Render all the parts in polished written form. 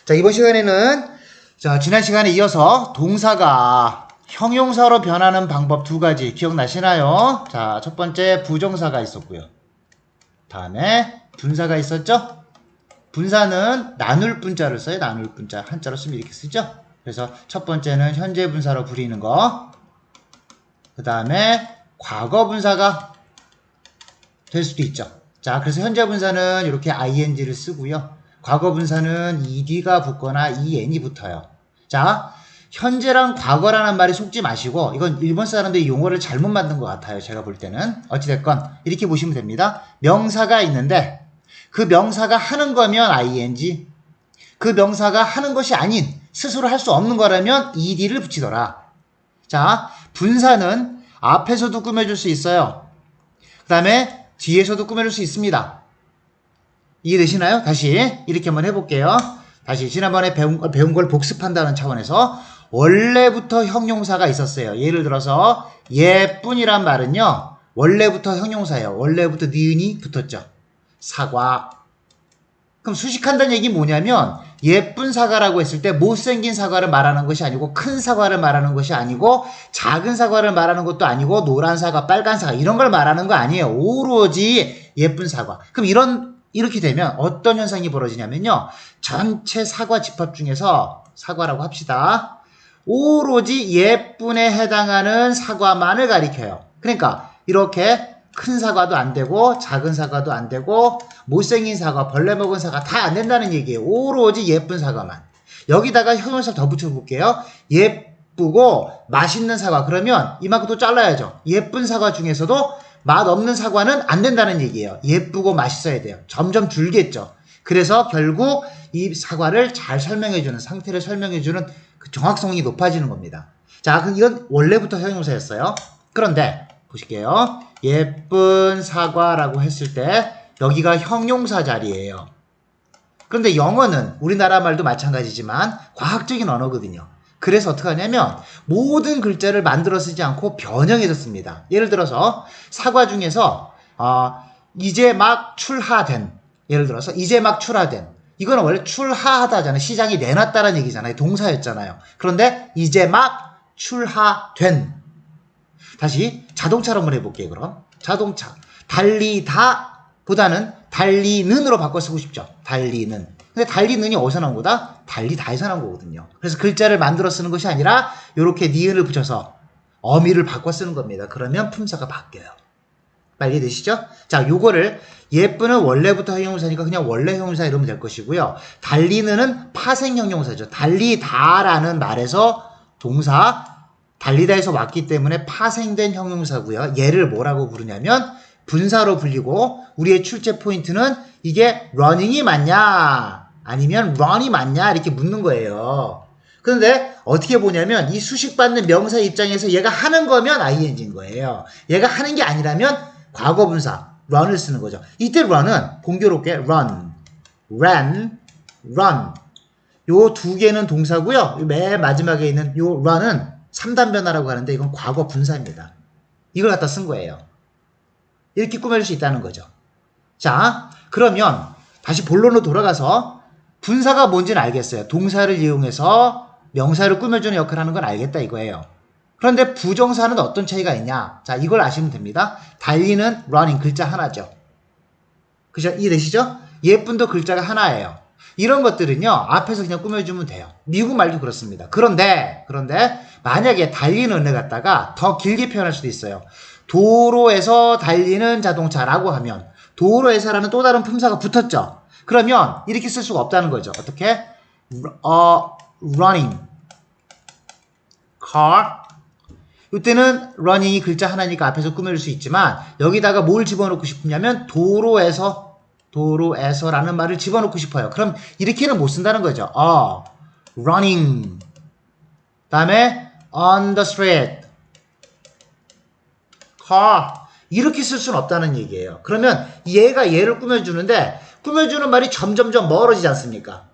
자, 이번 시간에는 지난 시간에 이어서 동사가 형용사로 변하는 방법 두 가지 기억나시나요? 자, 첫 번째 부정사가 있었고요. 다음에 분사가 있었죠? 분사는 나눌 분자를 써요. 나눌 분자. 한자로 쓰면 이렇게 쓰죠? 그래서 첫 번째는 현재 분사로 부리는 거. 그 다음에 과거 분사가 될 수도 있죠. 자, 그래서 현재 분사는 이렇게 ing를 쓰고요. 과거 분사는 ed가 붙거나 en이 붙어요. 자, 현재랑 과거라는 말이 속지 마시고 이건 일본 사람들이 용어를 잘못 만든 것 같아요. 제가 볼 때는. 어찌됐건 이렇게 보시면 됩니다. 명사가 있는데 그 명사가 하는 거면 ing, 그 명사가 하는 것이 아닌 스스로 할 수 없는 거라면 ed를 붙이더라. 자, 분사는 앞에서도 꾸며줄 수 있어요. 그 다음에 뒤에서도 꾸며줄 수 있습니다. 이해되시나요? 다시 이렇게 한번 해볼게요. 다시 지난번에 배운 걸 복습한다는 차원에서 원래부터 형용사가 있었어요. 예를 들어서 예쁜이란 말은요. 원래부터 형용사예요. 원래부터 니은이 붙었죠. 사과. 그럼 수식한다는 얘기 뭐냐면 예쁜 사과라고 했을 때 못생긴 사과를 말하는 것이 아니고 큰 사과를 말하는 것이 아니고 작은 사과를 말하는 것도 아니고 노란 사과, 빨간 사과 이런 걸 말하는 거 아니에요. 오로지 예쁜 사과. 그럼 이렇게 되면 어떤 현상이 벌어지냐면요. 전체 사과 집합 중에서 사과라고 합시다. 오로지 예쁜에 해당하는 사과만을 가리켜요. 그러니까 이렇게 큰 사과도 안 되고 작은 사과도 안 되고 못생긴 사과, 벌레 먹은 사과 다 안 된다는 얘기예요. 오로지 예쁜 사과만. 여기다가 형용사를 더 붙여볼게요. 예쁘고 맛있는 사과. 그러면 이만큼 또 잘라야죠. 예쁜 사과 중에서도 맛없는 사과는 안 된다는 얘기예요. 예쁘고 맛있어야 돼요. 점점 줄겠죠. 그래서 결국 이 사과를 잘 설명해주는, 상태를 설명해주는 그 정확성이 높아지는 겁니다. 자, 그럼 이건 원래부터 형용사였어요. 그런데 보실게요. 예쁜 사과라고 했을 때 여기가 형용사 자리예요. 그런데 영어는 우리나라 말도 마찬가지지만 과학적인 언어거든요. 그래서 어떻게 하냐면 모든 글자를 만들어 쓰지 않고 변형해서 씁니다. 예를 들어서 사과 중에서 이제 막 출하된, 예를 들어서 이제 막 출하된, 이거는 원래 출하하다잖아요. 시장에 내놨다는 얘기잖아요. 동사였잖아요. 그런데 이제 막 출하된. 다시 자동차로 한번 해볼게요. 그럼 자동차 달리다 보다는 달리는으로 바꿔 쓰고 싶죠. 달리는. 근데 달리는이 어디서 나온 거다? 달리다에서 나온 거거든요. 그래서 글자를 만들어 쓰는 것이 아니라 이렇게 니은을 붙여서 어미를 바꿔 쓰는 겁니다. 그러면 품사가 바뀌어요. 빨리 되시죠? 자, 요거를 예쁘는 원래부터 형용사니까 그냥 원래 형용사 이러면 될 것이고요. 달리는은 파생 형용사죠. 달리다라는 말에서 동사 달리다에서 왔기 때문에 파생된 형용사고요. 얘를 뭐라고 부르냐면 분사로 불리고 우리의 출제 포인트는 이게 running이 맞냐 아니면 run이 맞냐 이렇게 묻는 거예요. 그런데 어떻게 보냐면 이 수식받는 명사 입장에서 얘가 하는 거면 ing인 거예요. 얘가 하는 게 아니라면 과거 분사 run을 쓰는 거죠. 이때 run은 공교롭게 run, ran, run 요 두 개는 동사고요. 맨 마지막에 있는 요 run은 3단 변화라고 하는데 이건 과거 분사입니다. 이걸 갖다 쓴 거예요. 이렇게 꾸며줄 수 있다는 거죠. 자, 그러면 다시 본론으로 돌아가서 분사가 뭔지는 알겠어요. 동사를 이용해서 명사를 꾸며주는 역할을 하는 건 알겠다 이거예요. 그런데 부정사는 어떤 차이가 있냐? 자, 이걸 아시면 됩니다. 달리는 running 글자 하나죠. 그죠? 이해되시죠? 예쁜도 글자가 하나예요. 이런 것들은요, 앞에서 그냥 꾸며주면 돼요. 미국 말도 그렇습니다. 그런데, 만약에 달리는 애 갖다가 더 길게 표현할 수도 있어요. 도로에서 달리는 자동차라고 하면, 도로에서라는 또 다른 품사가 붙었죠? 그러면, 이렇게 쓸 수가 없다는 거죠. 어떻게? running. car. 이때는 running이 글자 하나니까 앞에서 꾸며줄 수 있지만, 여기다가 뭘 집어넣고 싶냐면, 도로에서라는 말을 집어넣고 싶어요. 그럼 이렇게는 못 쓴다는 거죠. running. 다음에 on the street. car. 이렇게 쓸 수는 없다는 얘기예요. 그러면 얘가 얘를 꾸며주는데 꾸며주는 말이 점점점 멀어지지 않습니까?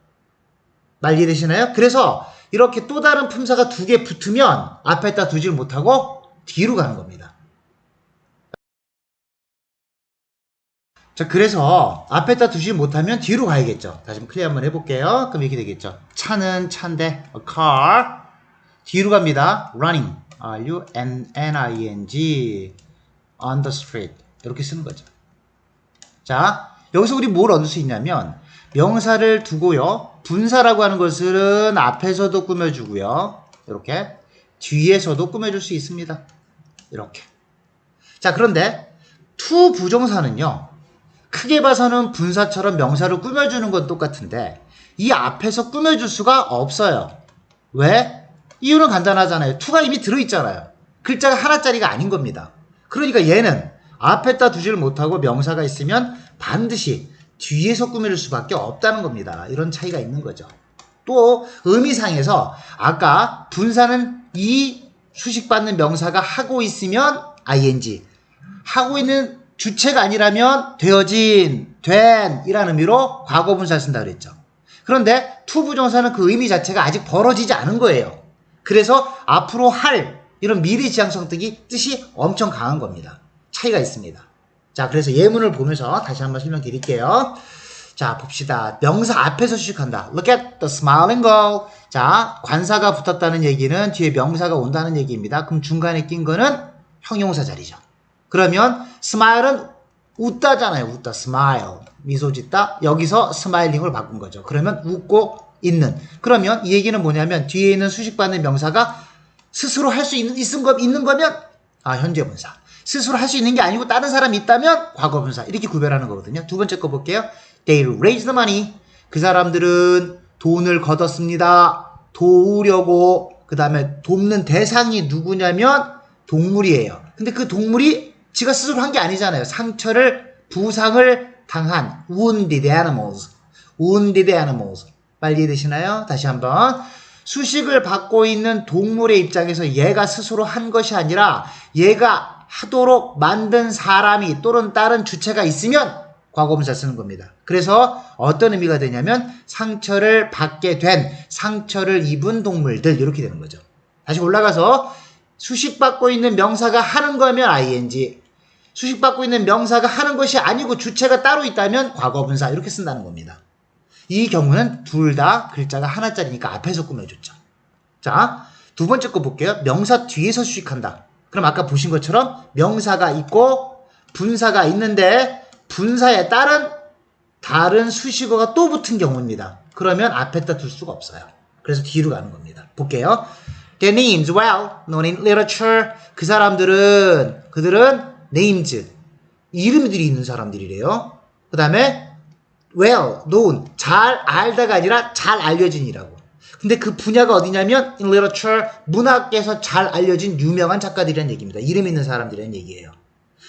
말 이해되시나요? 그래서 이렇게 또 다른 품사가 두 개 붙으면 앞에다 두질 못하고 뒤로 가는 겁니다. 자, 그래서 앞에다 두지 못하면 뒤로 가야겠죠. 다시 한번 클리어 한번 해볼게요. 그럼 이렇게 되겠죠. 차는 차인데 a car 뒤로 갑니다. running R-U-N-N-I-N-G on the street 이렇게 쓰는 거죠. 자, 여기서 우리 뭘 얻을 수 있냐면 명사를 두고요. 분사라고 하는 것은 앞에서도 꾸며주고요. 이렇게 뒤에서도 꾸며줄 수 있습니다. 이렇게. 자, 그런데 to 부정사는요. 크게 봐서는 분사처럼 명사를 꾸며주는 건 똑같은데 이 앞에서 꾸며줄 수가 없어요. 왜? 이유는 간단하잖아요. to가 이미 들어있잖아요. 글자가 하나짜리가 아닌 겁니다. 그러니까 얘는 앞에다 두지를 못하고 명사가 있으면 반드시 뒤에서 꾸며줄 수밖에 없다는 겁니다. 이런 차이가 있는 거죠. 또 의미상에서 아까 분사는 이 수식받는 명사가 하고 있으면 ing 하고 있는 주체가 아니라면 되어진, 된 이라는 의미로 과거분사를 쓴다 그랬죠. 그런데 to 부정사는 그 의미 자체가 아직 벌어지지 않은 거예요. 그래서 앞으로 할 이런 미래지향성 뜻이 엄청 강한 겁니다. 차이가 있습니다. 자, 그래서 예문을 보면서 다시 한번 설명드릴게요. 자, 봅시다. 명사 앞에서 수식한다. Look at the smiling girl. 자, 관사가 붙었다는 얘기는 뒤에 명사가 온다는 얘기입니다. 그럼 중간에 낀 거는 형용사 자리죠. 그러면 smile은 웃다잖아요. 웃다. smile. 미소 짓다. 여기서 smiling으로 바꾼 거죠. 그러면 웃고 있는. 그러면 이 얘기는 뭐냐면 뒤에 있는 수식받는 명사가 스스로 할 수 있는 거면 현재 분사. 스스로 할 수 있는 게 아니고 다른 사람이 있다면 과거 분사. 이렇게 구별하는 거거든요. 두 번째 거 볼게요. They raised the money. 그 사람들은 돈을 걷었습니다. 도우려고. 그 다음에 돕는 대상이 누구냐면 동물이에요. 근데 그 동물이 지가 스스로 한 게 아니잖아요. 부상을 당한 wounded animals. wounded animals. 빨리 이해되시나요? 다시 한번. 수식을 받고 있는 동물의 입장에서 얘가 스스로 한 것이 아니라 얘가 하도록 만든 사람이 또는 다른 주체가 있으면 과거분사 쓰는 겁니다. 그래서 어떤 의미가 되냐면 상처를 받게 된, 상처를 입은 동물들 이렇게 되는 거죠. 다시 올라가서 수식받고 있는 명사가 하는 거면 ing, 수식받고 있는 명사가 하는 것이 아니고 주체가 따로 있다면 과거분사 이렇게 쓴다는 겁니다. 이 경우는 둘 다 글자가 하나짜리니까 앞에서 꾸며줬죠. 자, 두 번째 거 볼게요. 명사 뒤에서 수식한다. 그럼 아까 보신 것처럼 명사가 있고 분사가 있는데 분사에 따른 다른 수식어가 또 붙은 경우입니다. 그러면 앞에다 둘 수가 없어요. 그래서 뒤로 가는 겁니다. 볼게요. Their names well known in literature. 그들은 names, 이름들이 있는 사람들이래요. 그 다음에 well known, 잘 알다가 아니라 잘 알려진이라고. 근데 그 분야가 어디냐면 in literature, 문학계에서 잘 알려진 유명한 작가들이라는 얘기입니다. 이름 있는 사람들이라는 얘기예요.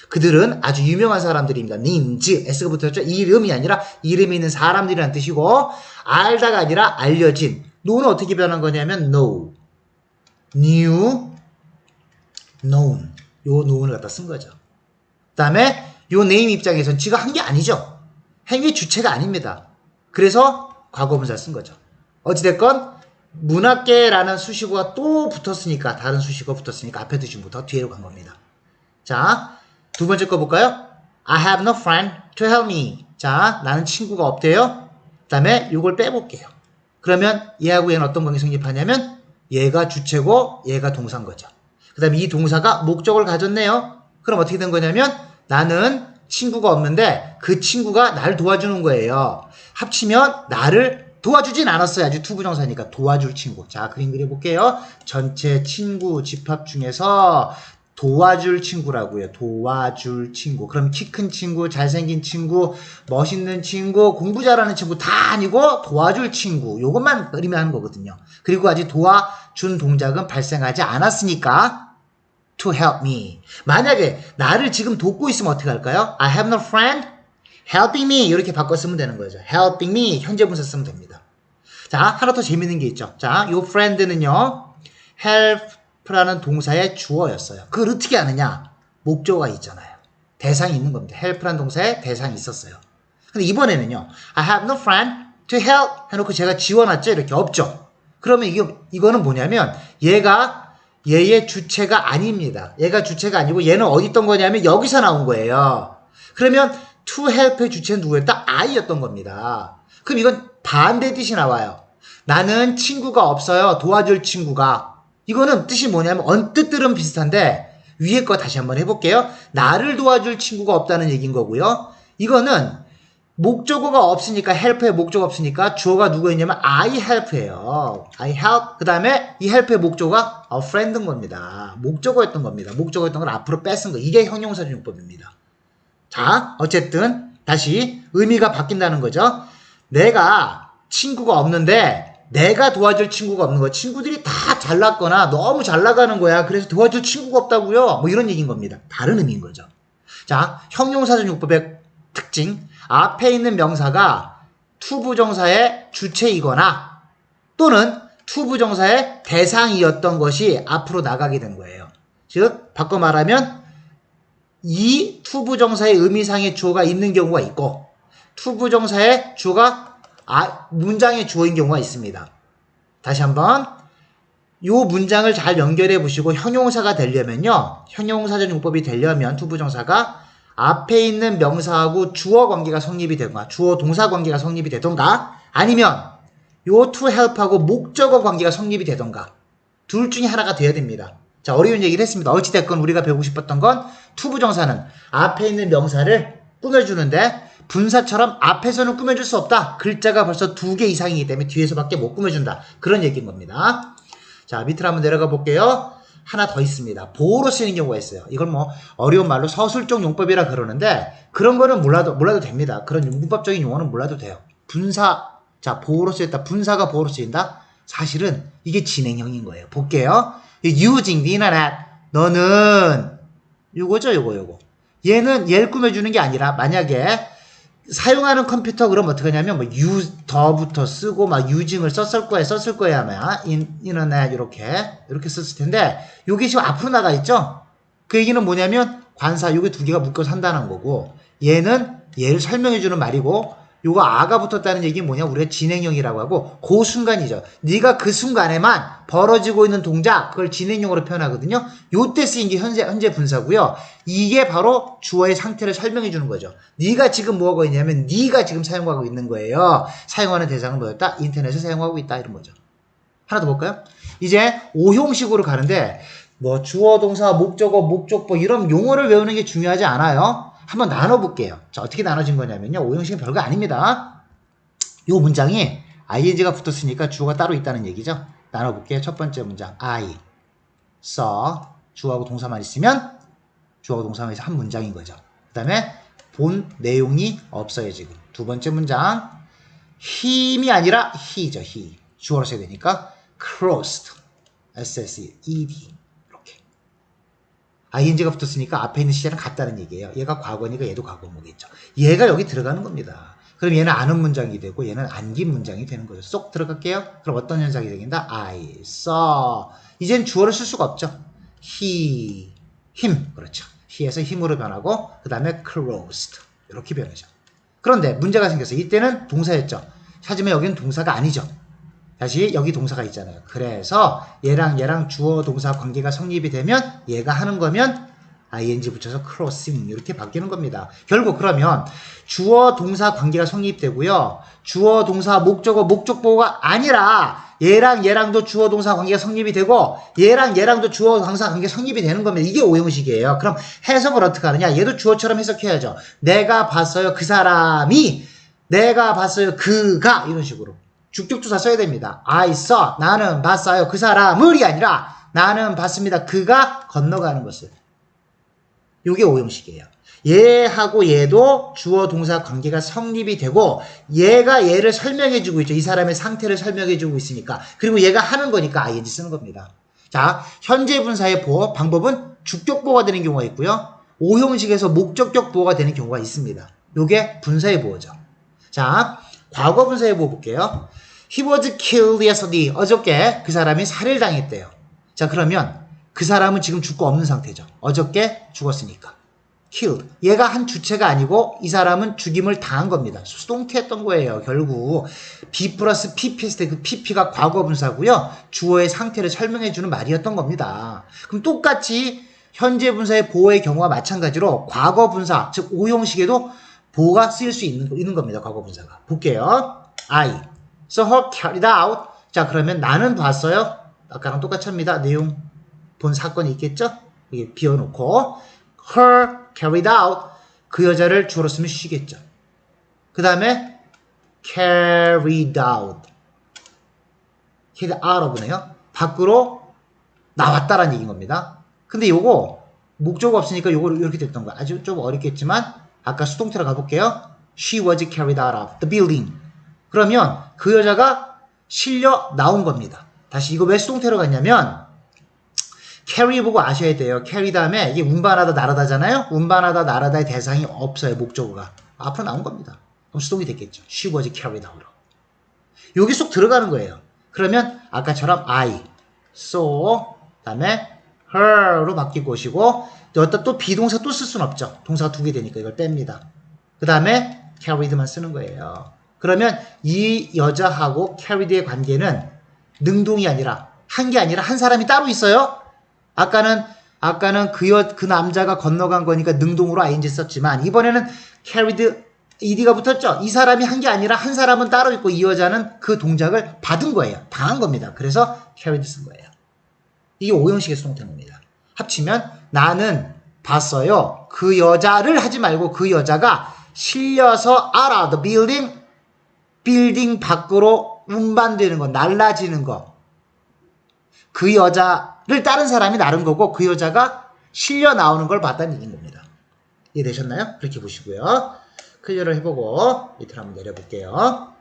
그들은 아주 유명한 사람들입니다. names, S가 붙었죠. 이름이 아니라 이름이 있는 사람들이라는 뜻이고 알다가 아니라 알려진. know는 어떻게 변한 거냐면 know, knew, known. 요 know를 갖다 쓴 거죠. 그 다음에 요 name 입장에서는 지가 한 게 아니죠. 행위 주체가 아닙니다. 그래서 과거분사 쓴 거죠. 어찌됐건 문학계라는 수식어가 또 붙었으니까 다른 수식어 붙었으니까 앞에 두지부터 뒤로 간 겁니다. 자, 두 번째 거 볼까요? I have no friend to help me. 자, 나는 친구가 없대요. 그 다음에 요걸 빼볼게요. 그러면 얘하고 얘는 어떤 관계 성립하냐면 얘가 주체고 얘가 동사인 거죠. 그 다음에 이 동사가 목적을 가졌네요. 그럼 어떻게 된 거냐면 나는 친구가 없는데 그 친구가 날 도와주는 거예요. 합치면 나를 도와주진 않았어요. 아주 투부정사니까 도와줄 친구. 자, 그림 그려볼게요. 전체 친구 집합 중에서 도와줄 친구라고요. 도와줄 친구. 그럼 키 큰 친구, 잘생긴 친구, 멋있는 친구, 공부 잘하는 친구 다 아니고 도와줄 친구. 요것만 의미하는 거거든요. 그리고 아직 도와준 동작은 발생하지 않았으니까 to help me. 만약에 나를 지금 돕고 있으면 어떻게 할까요? I have no friend helping me. 이렇게 바꿔 쓰면 되는 거죠. helping me. 현재 분사 쓰면 됩니다. 자, 하나 더 재밌는 게 있죠. 자, 요 friend는요. help라는 동사의 주어였어요. 그걸 어떻게 아느냐? 목적어가 있잖아요. 대상이 있는 겁니다. help라는 동사에 대상이 있었어요. 근데 이번에는요. I have no friend to help 해놓고 제가 지워놨죠? 이렇게 없죠. 그러면 이거는 뭐냐면 얘의 주체가 아닙니다. 얘가 주체가 아니고 얘는 어디 있던 거냐면 여기서 나온 거예요. 그러면 to help의 주체는 누구였다? I였던 겁니다. 그럼 이건 반대 뜻이 나와요. 나는 친구가 없어요. 도와줄 친구가. 이거는 뜻이 뭐냐면 언뜻 들은 비슷한데 위에 거 다시 한번 해볼게요. 나를 도와줄 친구가 없다는 얘기인 거고요. 이거는 목적어가 없으니까 help의 목적어가 없으니까 주어가 누구였냐면 I help예요. I help. 그 다음에 이 help의 목적어가 a friend인 겁니다. 목적어였던 겁니다. 목적어였던 걸 앞으로 뺏은 거. 이게 형용사준용법입니다. 자, 어쨌든 다시 의미가 바뀐다는 거죠. 내가 친구가 없는데 내가 도와줄 친구가 없는 거야. 친구들이 다 잘났거나 너무 잘 나가는 거야. 그래서 도와줄 친구가 없다고요. 뭐 이런 얘기인 겁니다. 다른 의미인 거죠. 자, 형용사준용법의 특징. 앞에 있는 명사가 투부정사의 주체이거나 또는 투부정사의 대상이었던 것이 앞으로 나가게 된 거예요. 즉, 바꿔 말하면 이 투부정사의 의미상의 주어가 있는 경우가 있고 투부정사의 주어가 문장의 주어인 경우가 있습니다. 다시 한번 이 문장을 잘 연결해 보시고 형용사가 되려면요. 형용사적 용법이 되려면 투부정사가 앞에 있는 명사하고 주어 관계가 성립이 되던가 주어 동사 관계가 성립이 되던가 아니면 요 to help하고 목적어 관계가 성립이 되던가 둘 중에 하나가 돼야 됩니다. 자, 어려운 얘기를 했습니다. 어찌됐건 우리가 배우고 싶었던 건 투부정사는 앞에 있는 명사를 꾸며주는데 분사처럼 앞에서는 꾸며줄 수 없다. 글자가 벌써 2개 이상이기 때문에 뒤에서밖에 못 꾸며준다. 그런 얘기인 겁니다. 자, 밑으로 한번 내려가 볼게요. 하나 더 있습니다. 보호로 쓰이는 경우가 있어요. 이걸 뭐 어려운 말로 서술적 용법이라 그러는데 그런 거는 몰라도 됩니다. 그런 문법적인 용어는 몰라도 돼요. 분사, 자, 보호로 쓰였다. 분사가 보호로 쓰인다? 사실은 이게 진행형인 거예요. 볼게요. using the internet. 너는 요거죠, 요거. 얘는 얘를 꾸며주는 게 아니라 만약에 사용하는 컴퓨터 그럼 어떻게 하냐면 뭐 더부터 쓰고 막 using을 썼을 거야 아마 인터넷 이렇게 썼을 텐데 요게 지금 앞으로 나가 있죠. 그 얘기는 뭐냐면 관사 요게 2개가 묶여서 한다는 거고 얘는 얘를 설명해주는 말이고 요거 아가 붙었다는 얘기는 뭐냐 우리가 진행형이라고 하고 그 순간이죠. 네가 그 순간에만 벌어지고 있는 동작 그걸 진행형으로 표현하거든요. 요때 쓰인 게 현재 분사고요. 이게 바로 주어의 상태를 설명해 주는 거죠. 네가 지금 뭐 하고 있냐면 네가 지금 사용하고 있는 거예요. 사용하는 대상은 뭐였다? 인터넷을 사용하고 있다 이런 거죠. 하나 더 볼까요? 이제 오형식으로 가는데 뭐 주어 동사 목적어 목적보 이런 용어를 외우는 게 중요하지 않아요. 한번 나눠볼게요. 자, 어떻게 나눠진 거냐면요. 오형식은 별거 아닙니다. 요 문장이 ing가 붙었으니까 주어가 따로 있다는 얘기죠. 나눠볼게요. 첫 번째 문장 I saw 주어하고 동사만 있으면 주어하고 동사만 있으면 한 문장인 거죠. 그 다음에 본 내용이 없어요. 지금 두 번째 문장 him이 아니라 he죠. he 주어로 써야 되니까 crossed S-S-E-D ing가 붙었으니까 앞에 있는 시제랑 같다는 얘기예요. 얘가 과거니까 얘도 과거모겠죠. 얘가 여기 들어가는 겁니다. 그럼 얘는 아는 문장이 되고 얘는 안긴 문장이 되는 거죠. 쏙 들어갈게요. 그럼 어떤 현상이 생긴다? I saw. 이젠 주어를 쓸 수가 없죠. he, him. 그렇죠. he에서 him으로 변하고 그 다음에 crossed. 이렇게 변하죠. 그런데 문제가 생겼어요. 이때는 동사였죠. 하지만 여기는 동사가 아니죠. 다시 여기 동사가 있잖아요. 그래서 얘랑 주어 동사 관계가 성립이 되면 얘가 하는 거면 ing 붙여서 crossing 이렇게 바뀌는 겁니다. 결국 그러면 주어 동사 관계가 성립되고요. 주어 동사 목적어 목적보가 아니라 얘랑도 주어 동사 관계가 성립이 되고 얘랑도 주어 동사 관계가 성립이 되는 겁니다. 이게 오형식이에요. 그럼 해석을 어떻게 하느냐? 얘도 주어처럼 해석해야죠. 내가 봤어요. 그 사람이 내가 봤어요. 그가 이런 식으로. 주격조사 써야 됩니다. I saw. 나는 봤어요. 그 사람을이 아니라 나는 봤습니다. 그가 건너가는 것을. 이게 오형식이에요. 얘하고 얘도 주어 동사 관계가 성립이 되고 얘가 얘를 설명해주고 있죠. 이 사람의 상태를 설명해주고 있으니까. 그리고 얘가 하는 거니까 ing 쓰는 겁니다. 자, 현재 분사의 보어 방법은 주격 보어가 되는 경우가 있고요. 오형식에서 목적격 보어가 되는 경우가 있습니다. 이게 분사의 보어죠. 자, 과거 분사의 보어 볼게요. He was killed yesterday. 어저께 그 사람이 살해를 당했대요. 자, 그러면 그 사람은 지금 죽고 없는 상태죠. 어저께 죽었으니까. killed. 얘가 한 주체가 아니고 이 사람은 죽임을 당한 겁니다. 수동태였던 거예요. 결국 be 플러스 pp 했을 때 그 pp가 과거 분사고요. 주어의 상태를 설명해주는 말이었던 겁니다. 그럼 똑같이 현재 분사의 보어의 경우와 마찬가지로 과거 분사, 즉 오형식에도 보호가 쓰일 수 있는 겁니다. 과거분사가. 볼게요. I saw her carried out. 자, 그러면 나는 봤어요. 아까랑 똑같이 합니다. 내용 본 사건이 있겠죠? 이게 비워놓고 her carried out. 그 여자를 주어로 쓰면 쉬겠죠. 그 다음에 carried out. carried out of네요. 밖으로 나왔다라는 얘기인 겁니다. 근데 요거 목적 없으니까 요거 이렇게 됐던 거야. 아주 좀 어렵겠지만 아까 수동태로 가볼게요. She was carried out of the building. 그러면 그 여자가 실려 나온 겁니다. 다시 이거 왜 수동태로 갔냐면 carry 보고 아셔야 돼요. carry 다음에 이게 운반하다 나르다잖아요. 운반하다 나르다의 대상이 없어요. 목적어가. 앞으로 나온 겁니다. 그럼 수동이 됐겠죠. She was carried out. 여기 쏙 들어가는 거예요. 그러면 아까처럼 I, saw, 다음에 her로 바뀌고 오시고 여기다 또 비동사 또 쓸 수는 없죠. 동사가 두 개 되니까 이걸 뺍니다. 그 다음에 carried만 쓰는 거예요. 그러면 이 여자하고 carried의 관계는 능동이 아니라 한 게 아니라 한 사람이 따로 있어요. 아까는 그 남자가 건너간 거니까 능동으로 ing 썼지만 이번에는 carried ed가 붙었죠. 이 사람이 한 게 아니라 한 사람은 따로 있고 이 여자는 그 동작을 받은 거예요. 당한 겁니다. 그래서 carried 쓴 거예요. 이게 오형식의 수동태입니다. 합치면 나는 봤어요. 그 여자를 하지 말고 그 여자가 실려서 out of the building, 빌딩 밖으로 운반되는 거, 날라지는 거. 그 여자를 다른 사람이 나른 거고 그 여자가 실려 나오는 걸 봤다는 얘기인 겁니다. 이해되셨나요? 그렇게 보시고요. 클리어를 해보고 밑으로 한번 내려볼게요.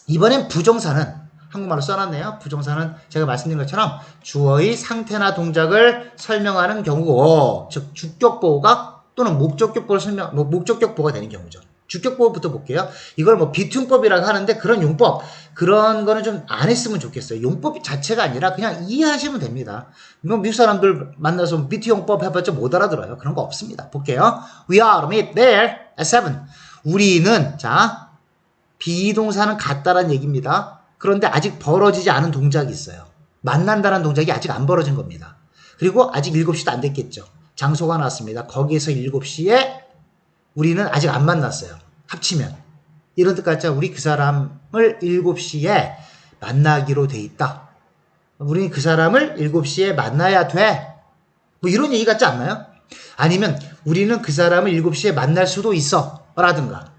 이번엔 부정사는 한국말로 써놨네요. 부정사는 제가 말씀드린 것처럼 주어의 상태나 동작을 설명하는 경우고, 즉 주격보호가 또는 목적격보를 목적격보가 되는 경우죠. 주격보호부터 볼게요. 이걸 뭐 비투용법이라고 하는데 그런 용법, 그런 거는 좀 안 했으면 좋겠어요. 용법 자체가 아니라 그냥 이해하시면 됩니다. 뭐 미국 사람들 만나서 비투용법 해봤자 못 알아들어요. 그런 거 없습니다. 볼게요. We are meet there at 7. 우리는, 자, 비동사는 같다라는 얘기입니다. 그런데 아직 벌어지지 않은 동작이 있어요. 만난다는 동작이 아직 안 벌어진 겁니다. 그리고 아직 7시도 안 됐겠죠. 장소가 나왔습니다. 거기에서 7시에 우리는 아직 안 만났어요. 합치면. 이런 뜻 같죠. 우리 그 사람을 7시에 만나기로 돼 있다. 우리는 그 사람을 7시에 만나야 돼. 뭐 이런 얘기 같지 않나요? 아니면 우리는 그 사람을 7시에 만날 수도 있어. 라든가.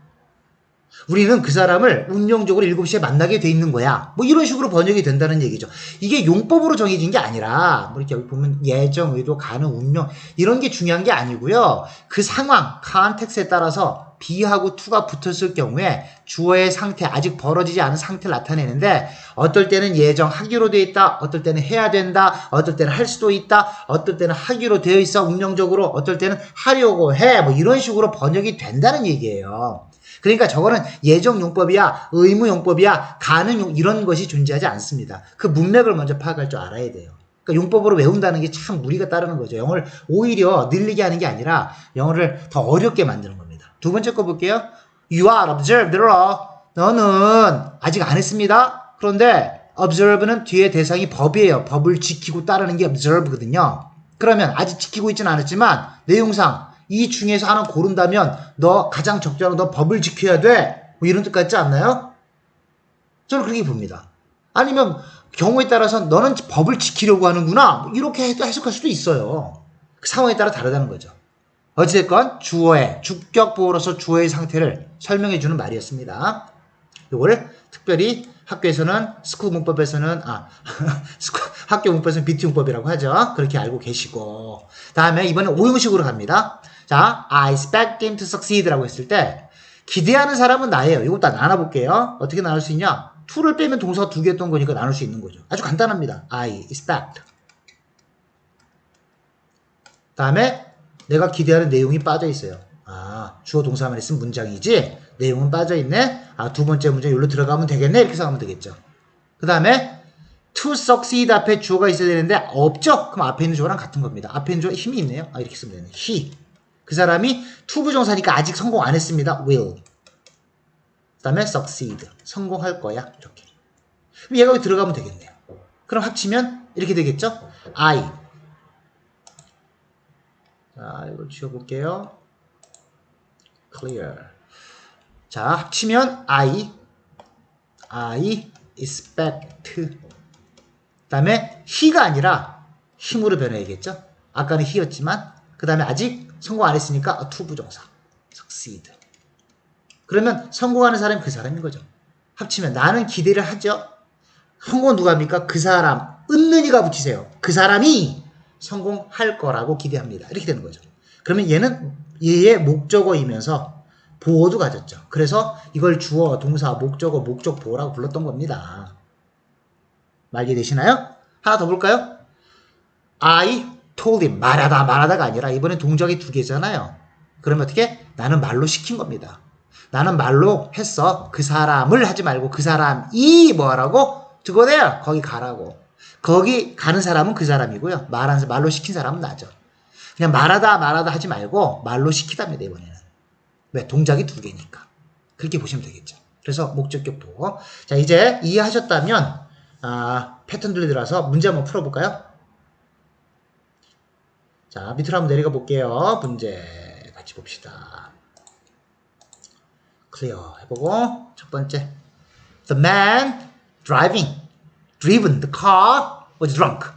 우리는 그 사람을 운명적으로 7시에 만나게 돼 있는 거야. 뭐 이런 식으로 번역이 된다는 얘기죠. 이게 용법으로 정해진 게 아니라 뭐 이렇게 여기 보면 예정, 의도, 가능, 운명 이런 게 중요한 게 아니고요. 그 상황, 컨텍스트에 따라서 be하고 to가 붙었을 경우에 주어의 상태, 아직 벌어지지 않은 상태를 나타내는데 어떨 때는 예정하기로 돼 있다. 어떨 때는 해야 된다. 어떨 때는 할 수도 있다. 어떨 때는 하기로 되어 있어. 운명적으로. 어떨 때는 하려고 해. 뭐 이런 식으로 번역이 된다는 얘기예요. 그러니까 저거는 예정용법이야, 의무용법이야, 가능용 이런 것이 존재하지 않습니다. 그 문맥을 먼저 파악할 줄 알아야 돼요. 그러니까 용법으로 외운다는 게 참 무리가 따르는 거죠. 영어를 오히려 늘리게 하는 게 아니라 영어를 더 어렵게 만드는 겁니다. 두 번째 거 볼게요. You are observed. 너는 아직 안 했습니다. 그런데 observe는 뒤에 대상이 법이에요. 법을 지키고 따르는 게 observe거든요. 그러면 아직 지키고 있지는 않았지만 내용상 이 중에서 하나 고른다면 너 가장 적절한 너 법을 지켜야 돼. 뭐 이런 뜻 같지 않나요? 저는 그렇게 봅니다. 아니면 경우에 따라서 너는 법을 지키려고 하는구나. 뭐 이렇게 해석할 수도 있어요. 그 상황에 따라 다르다는 거죠. 어찌됐건 주어의 주격보호로서 주어의 상태를 설명해주는 말이었습니다. 이거를 특별히 학교에서는 스쿨 문법에서는 학교 문법에서는 비트 문법이라고 하죠. 그렇게 알고 계시고 다음에 이번엔 오형식으로 갑니다. 자, I expect him to succeed라고 했을 때 기대하는 사람은 나예요. 이것도 나눠볼게요. 어떻게 나눌 수 있냐? to를 빼면 동사가 두 개였던 거니까 나눌 수 있는 거죠. 아주 간단합니다. I expect. 다음에 내가 기대하는 내용이 빠져 있어요. 주어 동사만 있으면 문장이지 내용은 빠져 있네. 두 번째 문장 여기로 들어가면 되겠네. 이렇게 생각하면 되겠죠. 그 다음에 to succeed 앞에 주어가 있어야 되는데 없죠? 그럼 앞에 있는 주어랑 같은 겁니다. 앞에 있는 주어 힘이 있네요. 이렇게 쓰면 되네. he. 그 사람이 to 부정사니까 아직 성공 안 했습니다. will. 그 다음에 succeed. 성공할 거야. 이렇게. 그럼 얘가 여기 들어가면 되겠네요. 그럼 합치면 이렇게 되겠죠? I. 자, 이걸 지워볼게요. clear. 자, 합치면 I expect. 그 다음에 he가 아니라 힘으로 변해야겠죠. 아까는 he였지만 그 다음에 아직 성공 안 했으니까 to 부정사 succeed. 그러면 성공하는 사람이 그 사람인 거죠. 합치면 나는 기대를 하죠. 성공은 누가 합니까? 그 사람. 은는이가 붙이세요. 그 사람이 성공할 거라고 기대합니다. 이렇게 되는 거죠. 그러면 얘는 얘의 목적어이면서 보어도 가졌죠. 그래서 이걸 주어, 동사, 목적어, 목적보어라고 불렀던 겁니다. 말 이해되시나요? 하나 더 볼까요? I told him. 말하다가 아니라 이번엔 동작이 두 개잖아요. 그러면 어떻게? 나는 말로 시킨 겁니다. 나는 말로 했어. 그 사람을 하지 말고 그 사람이 뭐라고? To go there. 거기 가라고. 거기 가는 사람은 그 사람이고요. 말로 시킨 사람은 나죠. 그냥 말하다 하지 말고 말로 시키답니다. 이번에는. 왜? 동작이 두 개니까. 그렇게 보시면 되겠죠. 그래서 목적격 보어. 자, 이제 이해하셨다면 패턴들이 들어서 문제 한번 풀어볼까요? 자, 밑으로 한번 내려가 볼게요. 문제 같이 봅시다. 클리어 해보고 첫 번째, The man driven the car was drunk.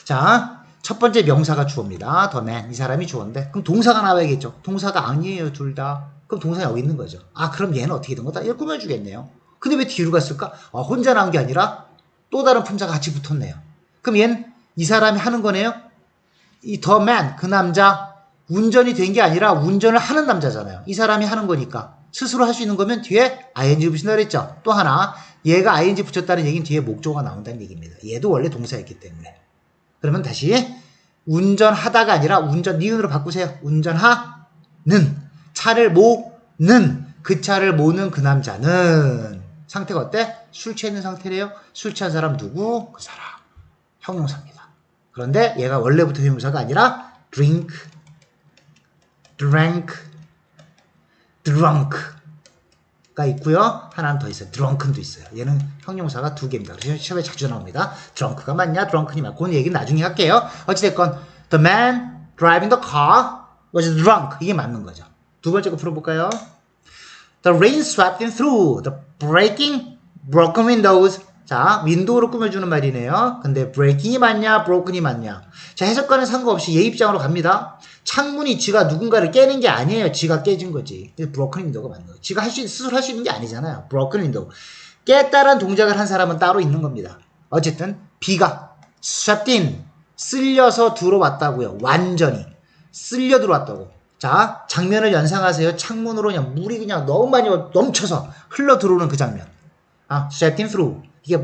자, 첫 번째 명사가 주어입니다. The man, 이 사람이 주어인데 그럼 동사가 나와야겠죠. 동사가 아니에요, 둘 다. 그럼 동사가 여기 있는 거죠. 그럼 얘는 어떻게 된 거다? 이걸 꾸며주겠네요. 근데 왜 뒤로 갔을까? 혼자 나온 게 아니라 또 다른 품사가 같이 붙었네요. 그럼 얘는 이 사람이 하는 거네요. 이 the man, 그 남자, 운전이 된 게 아니라 운전을 하는 남자잖아요. 이 사람이 하는 거니까 스스로 할 수 있는 거면 뒤에 ing 붙인다 그랬죠. 또 하나, 얘가 ing 붙였다는 얘기는 뒤에 목조가 나온다는 얘기입니다. 얘도 원래 동사였기 때문에. 그러면 다시 운전하다가 아니라 니은으로 바꾸세요. 운전하는, 차를 모는, 그 차를 모는 그 남자는 상태가 어때? 술 취했는 상태래요. 술 취한 사람 누구? 그 사람. 형용사입니다. 그런데 얘가 원래부터 형용사가 아니라 drink, drank, drunk가 있고요. 하나는 더 있어요. drunken도 있어요. 얘는 형용사가 두 개입니다. 그래서 시험에 자주 나옵니다. drunk가 맞냐? drunken이 맞고 그 얘기는 나중에 할게요. 어찌됐건 the man driving the car was drunk. 이게 맞는 거죠. 두 번째 거 풀어볼까요? The rain swept in through the breaking broken windows. 자, 윈도우로 꾸며주는 말이네요. 근데 breaking이 맞냐, broken이 맞냐. 자, 해석과는 상관없이 얘 입장으로 갑니다. 창문이 지가 누군가를 깨는 게 아니에요. 지가 깨진 거지. broken window가 맞는 거예요. 지가 스스로 할 수 있는 게 아니잖아요. broken window. 깼다란 동작을 한 사람은 따로 있는 겁니다. 어쨌든 비가 swept in, 쓸려서 들어왔다고요. 완전히 쓸려 들어왔다고. 자, 장면을 연상하세요. 창문으로 그냥 물이 그냥 너무 많이 넘쳐서 흘러 들어오는 그 장면. swept in through. 이게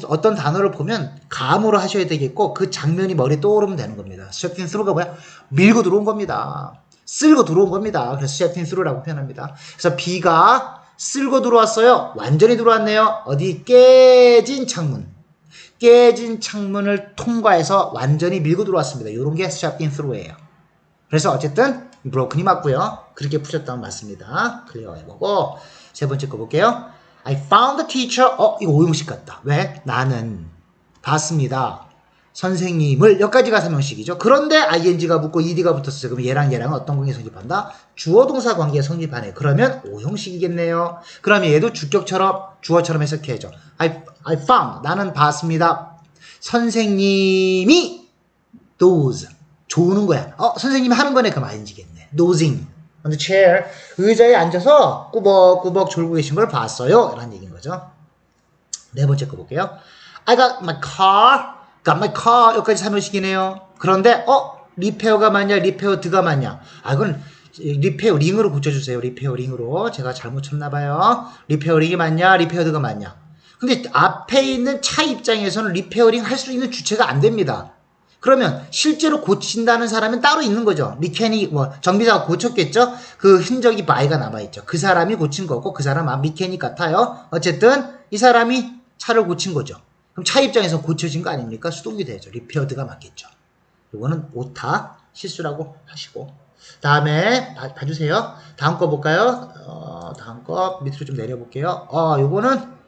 어떤 단어를 보면 감으로 하셔야 되겠고 그 장면이 머리에 떠오르면 되는 겁니다. swept in through가 뭐야? 밀고 들어온 겁니다. 쓸고 들어온 겁니다. 그래서 swept in through라고 표현합니다. 그래서 비가 쓸고 들어왔어요. 완전히 들어왔네요. 어디? 깨진 창문. 깨진 창문을 통과해서 완전히 밀고 들어왔습니다. 이런 게 swept in through예요. 그래서 어쨌든 broken이 맞고요. 그렇게 푸셨다면 맞습니다. 클리어 해보고 세 번째 거 볼게요. I found the teacher. 이거 오형식 같다. 왜? 나는 봤습니다. 선생님을. 여기까지가 3형식이죠. 그런데 ing가 붙고 ed가 붙었어요. 그럼 얘랑 어떤 관계 성립한다? 주어 동사 관계 성립하네. 그러면 오형식이겠네요. 그러면 얘도 주어처럼 해석해야죠. I found. 나는 봤습니다. 선생님이 those. 조우는 거야. 선생님이 하는 거네. 그럼 ing겠네. dozing on the chair. 의자에 앉아서 꾸벅꾸벅 졸고 계신 걸 봤어요. 라는 얘기인 거죠. 네 번째 거 볼게요. I got my car. 여기까지 3형식이네요. 그런데 리페어가 맞냐? 리페어드가 맞냐? 이건 리페어링으로 고쳐주세요. 리페어링으로. 제가 잘못 쳤나봐요. 리페어링이 맞냐? 리페어드가 맞냐? 근데 앞에 있는 차 입장에서는 리페어링 할 수 있는 주체가 안 됩니다. 그러면 실제로 고친다는 사람은 따로 있는 거죠. 미케닉, 정비사가 고쳤겠죠? 그 흔적이 바이가 남아있죠. 그 사람이 고친 거고 그 사람 미케닉 같아요. 어쨌든 이 사람이 차를 고친 거죠. 그럼 차 입장에서 고쳐진 거 아닙니까? 수동이 되죠. 리페어드가 맞겠죠. 이거는 오타 실수라고 하시고. 다음에 봐주세요. 다음 거 볼까요? 다음 거 밑으로 좀 내려볼게요. 요거는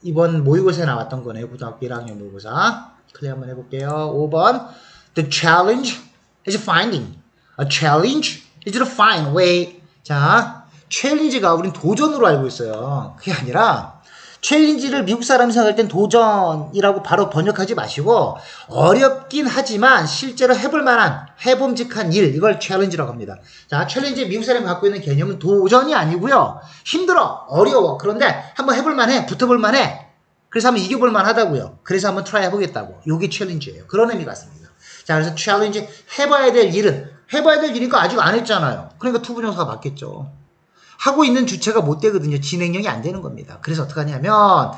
이번 모의고사에 나왔던 거네요. 고등학교 1학년 모의고사. 클리어 한번 해볼게요. 5번. The challenge is finding. A challenge is to find way. 자, 챌린지가 우린 도전으로 알고 있어요. 그게 아니라 챌린지를 미국 사람이 생각할 땐 도전이라고 바로 번역하지 마시고 어렵긴 하지만 실제로 해볼 만한 해봄직한 일, 이걸 챌린지라고 합니다. 자, 챌린지 미국 사람이 갖고 있는 개념은 도전이 아니고요. 힘들어, 어려워. 그런데 한번 해볼 만해, 붙어볼 만해. 그래서 한번 이겨볼 만하다고요. 그래서 한번 트라이 해보겠다고. 요게 챌린지예요. 그런 의미 같습니다. 자, 그래서 챌린지, 해봐야 될 일은, 해봐야 될 일이니까 아직 안 했잖아요. 그러니까 투부정사가 맞겠죠. 하고 있는 주체가 못 되거든요. 진행형이 안 되는 겁니다. 그래서 어떻게 하냐면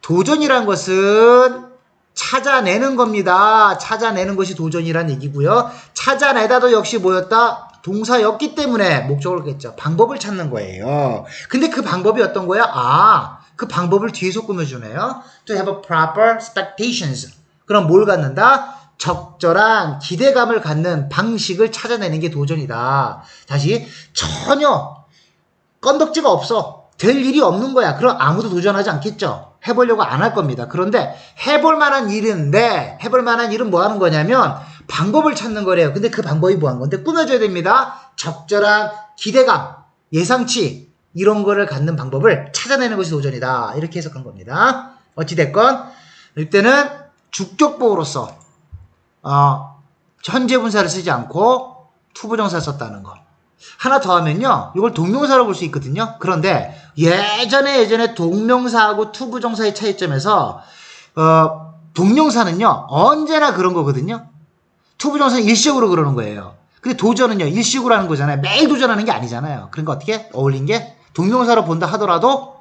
도전이란 것은 찾아내는 겁니다. 찾아내는 것이 도전이란 얘기고요. 찾아내다도 역시 뭐였다? 동사였기 때문에 목적을 겠죠. 방법을 찾는 거예요. 근데 그 방법이 어떤 거야? 아, 그 방법을 뒤에서 꾸며주네요. To have a proper expectations. 그럼 뭘 갖는다? 적절한 기대감을 갖는 방식을 찾아내는 게 도전이다. 다시, 전혀 건덕지가 없어. 될 일이 없는 거야. 그럼 아무도 도전하지 않겠죠. 해보려고 안 할 겁니다. 그런데 해볼 만한 일인데, 해볼 만한 일은 뭐 하는 거냐면 방법을 찾는 거래요. 근데 그 방법이 뭐 하는 건데 꾸며줘야 됩니다. 적절한 기대감, 예상치, 이런 거를 갖는 방법을 찾아내는 것이 도전이다. 이렇게 해석한 겁니다. 어찌됐건 이때는 주격보호로서 현재 분사를 쓰지 않고 투부정사를 썼다는 거. 하나 더 하면요, 이걸 동명사로 볼 수 있거든요. 그런데 예전에 동명사하고 투부정사의 차이점에서 동명사는요 언제나 그런 거거든요. 투부정사는 일시적으로 그러는 거예요. 근데 도전은요 일시적으로 하는 거잖아요. 매일 도전하는 게 아니잖아요. 그러니까 어떻게 어울린 게 동명사로 본다 하더라도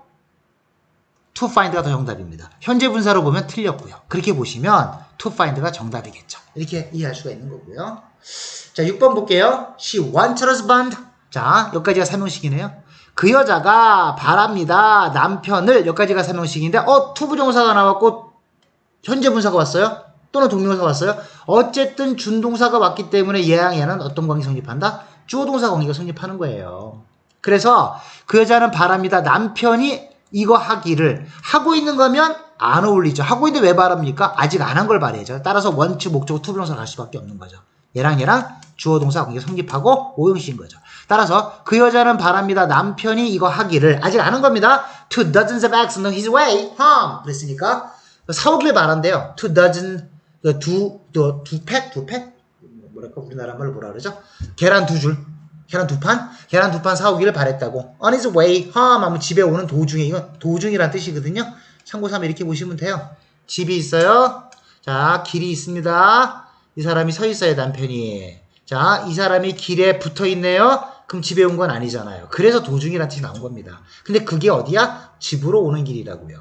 to find가 더 정답입니다. 현재 분사로 보면 틀렸고요. 그렇게 보시면 to find가 정답이겠죠. 이렇게 이해할 수가 있는 거고요. 자, 6번 볼게요. She wants a husband. 자, 여기까지가 설명식이네요. 그 여자가 바랍니다. 남편을. 여기까지가 설명식인데 투부정사가 나왔고 현재 분사가 왔어요? 또는 동명사가 왔어요? 어쨌든 준동사가 왔기 때문에 얘랑 어떤 관계 성립한다? 주어동사 관계가 성립하는 거예요. 그래서 그 여자는 바랍니다. 남편이 이거 하기를. 하고 있는 거면 안 어울리죠. 하고 있는데 왜 바랍니까? 아직 안 한 걸 바래야죠. 따라서 원치 목적어 투부정사가 갈 수밖에 없는 거죠. 얘랑 주어동사 관계 성립하고 오형식인 거죠. 따라서 그 여자는 바랍니다. 남편이 이거 하기를. 아직 안 한 겁니다. Two dozens of eggs on his way home. 그랬으니까 사오길 바란대요. Two dozen, 두 팩? 뭐랄까 우리나라 말로 뭐라 그러죠? 계란 두 줄. 계란 두 판 사오기를 바랬다고. On his way home 하면 집에 오는 도중에, 이건 도중이란 뜻이거든요. 참고삼아 이렇게 보시면 돼요. 집이 있어요. 자, 길이 있습니다. 이 사람이 서 있어요, 남편이. 자, 이 사람이 길에 붙어 있네요. 그럼 집에 온 건 아니잖아요. 그래서 도중이란 뜻이 나온 겁니다. 근데 그게 어디야? 집으로 오는 길이라고요.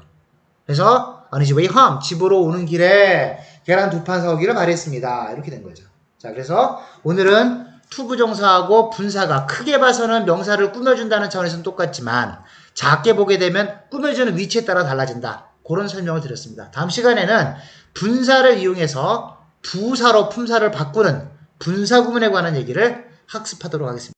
그래서 on his way home, 집으로 오는 길에 계란 두 판 사오기를 바랬습니다. 이렇게 된 거죠. 자, 그래서 오늘은 투부정사하고 분사가 크게 봐서는 명사를 꾸며준다는 차원에서는 똑같지만 작게 보게 되면 꾸며주는 위치에 따라 달라진다. 그런 설명을 드렸습니다. 다음 시간에는 분사를 이용해서 부사로 품사를 바꾸는 분사 구문에 관한 얘기를 학습하도록 하겠습니다.